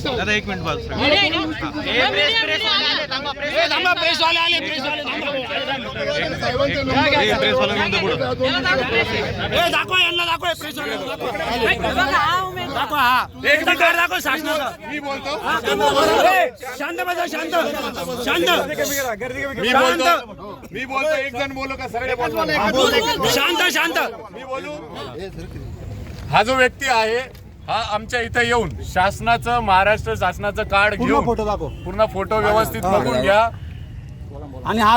दादा एक मिनिट बस. मी बोलतो एक जण बोलू का सगळे शांत शांत मी बोलू. हा जो व्यक्ती आहे हा आमच्या इथे येऊन शासनाचं महाराष्ट्र शासनाचं कार्ड घेऊन पूर्ण फोटो व्यवस्थित बघून घ्या. आणि हा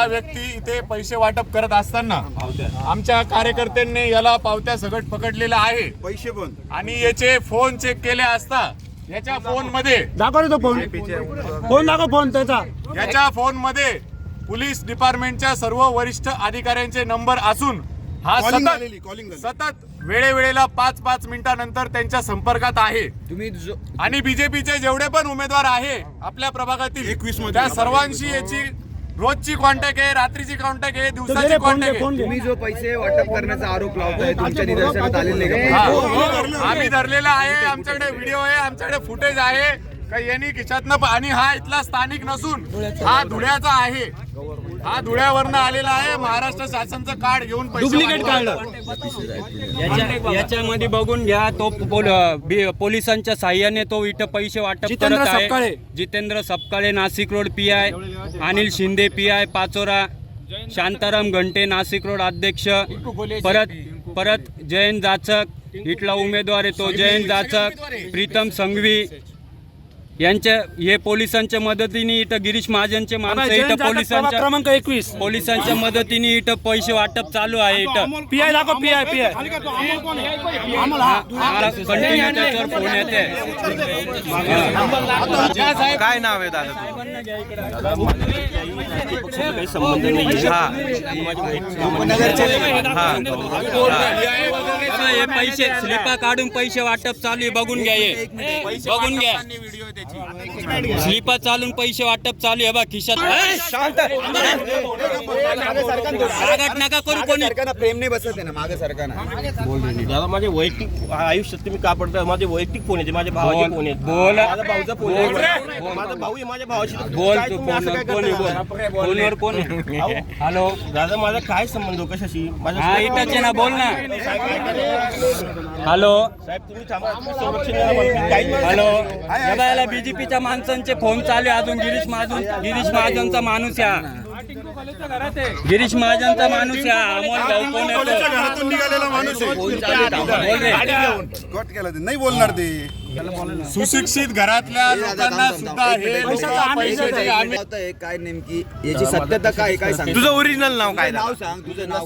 व्यक्ती इथे पैसे वाटप करत असताना आमच्या कार्यकर्त्यांनी याला पावत्या सगट पकडलेला आहे. पैसे पण आणि याचे फोन चेक केले असता याच्या फोन मध्ये दाखव फोन दाखव फोन त्याचा. याच्या फोन मध्ये पोलीस डिपार्टमेंटच्या सर्व वरिष्ठ अधिकाऱ्यांचे नंबर असून हा सतत वेळेवेळेला 5-5 मिनिटांनंतर त्यांच्या संपर्कात आहे. आणि बीजेपीचे जेवढे पण उमेदवार आहे आपल्या प्रभागातील त्या सर्वांशी याची रोजची कॉन्टॅक्ट आहे, रात्रीची कॉन्टॅक्ट आहे, दिवसाची कॉन्टॅक्ट आहे. तुम्ही जो पैसे वाटप करण्याचा आरोप लावताय तुमच्या निदर्शनात आलेले आम्ही धरलेला आहे. आमच्याकडे व्हिडिओ आहे, आमच्याकडे फुटेज आहे का यांनी खिशातनं. आणि हा इथला स्थानिक नसून हा धुळ्याचा आहे. हा धुळ्यावरनं आलेला आहे. महाराष्ट्र शासनाचं कार्ड घेऊन डुप्लिकेट कार्ड याच्यामध्ये बघून घ्या. तो पोलिसांच्या साह्याने तो इथं पैसे वाटप करत आहे. Jitendra Sapkale Nashik road PI, Anil Shinde PI Pachora, Shantaram घंटे नाशिक रोड अध्यक्ष, परत जयंत जाचक इथला उमेदवार आहे तो जयंत जाचक, प्रीतम संघवी यांच्या हे पोलिसांच्या मदतीने इथं गिरीश महाजनचे माणसं इथं क्रमांक 21 पोलिसांच्या मदतीने इथं पैसे वाटप चालू आहे. इथं PI दाखव PI कंटिन्यू फोन येते. काय नाव आहे दादा? काही संबंध नाही. हे पैसे स्लिपा काढून पैसे वाटप चालू आहे. बघून घ्या, हे बघून घ्या. स्लिपा चालून पैसे वाटप चालू आहे. बा खिशात नका करू. कोणी प्रेम नाही बसत आहे ना मागे सरकारना. दादा माझे वैयक्तिक आयुष्यात तुम्ही का पडता? माझे वैयक्तिक फोन येते, माझ्या भावाचे फोन येते, बोल. माझा भाऊचा फोन आहे, माझा भाऊ आहे, माझ्या भावाशी बोल. तू फोनवर कोण? हॅलो दादा माझा काय संबंध कशाशी? हा इथंच ना, बोल ना. हॅलो साहेब तुम्ही थांबा, तुम्ही संरक्षण द्या मला. काही हॅलो याला बीजेपीच्या माणसांचे फोन चालू आहे. अजून गिरीश महाजनचा माणूस या, गिरीश महाजनचा माणूस या. अमोल भाऊ कोण घरातून निघालेला माणूस नाही बोलणार ते. सुशिक्षित घरातल्या लोकांना सुद्धा हे पैशाची काय नेमकी याची सत्यता काय काय सांग. तुझं ओरिजिनल नाव काय? नाव सांग तुझं नाव.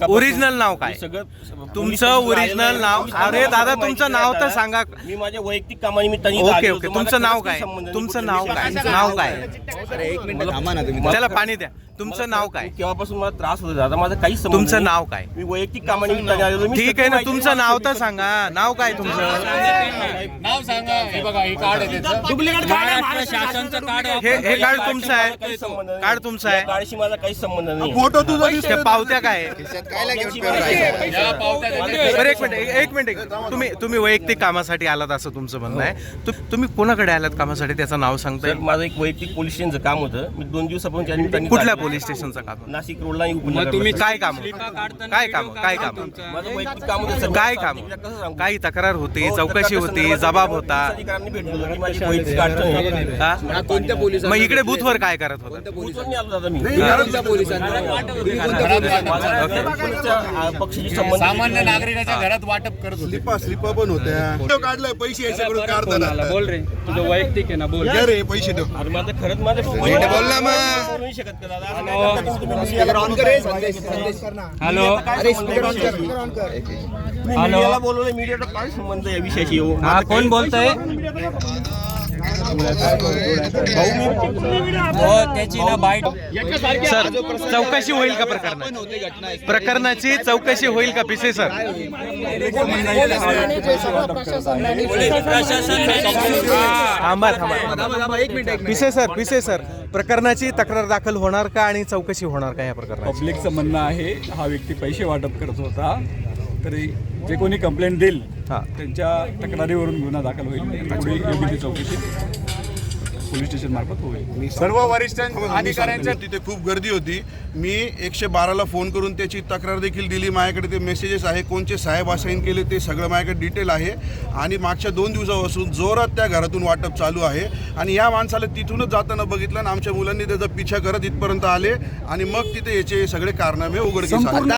ओरिजिनल नाव काय तुमचं? ओरिजिनल नाव? अरे दादा तुमचं नाव तर सांगा. मी माझ्या वैयक्तिक कामानिमित्ताने ओके ओके. तुमचं नाव काय? तुमचं नाव काय? नाव काय? अरे एक मिनिट थांबा ना तुम्ही. त्याला पाणी द्या. तुमचं नाव काय? केव्हापासून मला त्रास होतो दादा, माझा काही संबंध तुमचं नाही. नाव काय? मी वैयक्तिक कामानिमित्ताने आलेलो. ठीक आहे ना, तुमचं नाव तर सांगा. नाव काय तुमचं? नाव सांगा. हे बघा हे कार्ड आहे त्याचं. डुप्लिकेट महाराष्ट्र शासनचं कार्ड. हे कार्ड तुमचं आहे? कार्ड तुमचं आहे? कार्डशी माझा काही संबंध नाही. फोटो तुझा दिसतो. पावत्या काय? कायला घेऊन फिरताय? या पावत्या बरं एक मिनिट. तुम्ही वैयक्तिक कामासाठी आलात असं तुमचं म्हणणं आहे. तुम्ही कोणाकडे आलात कामासाठी त्याचं नाव सांगताय? साहेब, माझं एक वैयक्तिक पोलीस स्टेशनचं काम होतं. मी 2 दिवसापासून त्या निमित्ताने कुठल्या पोलीस स्टेशनचं काम? नाशिक रोडला मग तुम्ही काय काम? काय काम? माझं वैयक्तिक काम होतं. काय काम? काही तक्रार होती, चौकशी होती, जबाब होता. अधिकाऱ्यांनी भेटलो की माझी वैयक्तिक अडचण आहे. हा? कोणत्या पोलिसांना? मग इकडे बूथवर काय करत होता? पोलिसांनी आलो दादा मी. कोणत्या पोलिसांना? पक्षाची संबंध सामान्य नागरिकाच्या घरात वाटप करत होते. स्लिप पण होत्या. काढलं पैसे याच्याकडून काढताना. बोल रे, तुझं वैयक्तिक आहे ना, बोल. रे पैसे देऊ. अरे माझं खरंच माझं बोल ना मग. बोलू नाही शकत का दादा? स्पीकर ऑन कर रे, संदेश कर ना. हॅलो अरे स्पीकर ऑन कर. मीडियाला बोलवलं. मीडियाचा काय संबंध या विषयाशी? हा कोण बोलतोय? त्याची ना बाईट सर चौकशी होईल का प्रकरणाची चौकशी होईल का पिसे सर? थांबा पिसे सर प्रकरणाची तक्रार दाखल होणार का आणि चौकशी होणार का या प्रकरणाची? पब्लिकचं म्हणणं आहे हा व्यक्ती पैसे वाटप करत होता, तरी जे कोणी कंप्लेंट देईल त्यांच्या तक्रारीवरून गुन्हा दाखल होईल. पुढे योग्य ती चौकशी पोलीस स्टेशन मार्फत होईल. सर्व वरिष्ठ अधिकाऱ्यांच्या तिथे खूप गर्दी होती. मी 112ला फोन करून त्याची तक्रार देखील दिली. माझ्याकडे ते मेसेजेस आहे, कोणचे साहेब असाईन केले ते सगळं माझ्याकडे डिटेल आहे. आणि मागच्या 2 दिवसापासून जोरात त्या घरातून वाटप चालू आहे. आणि या माणसाला तिथूनच जाताना बघितलं आणि आमच्या मुलांनी त्याचा पिछा करत इथपर्यंत आले आणि मग तिथे याचे सगळे कारनामे उघडकीस आले.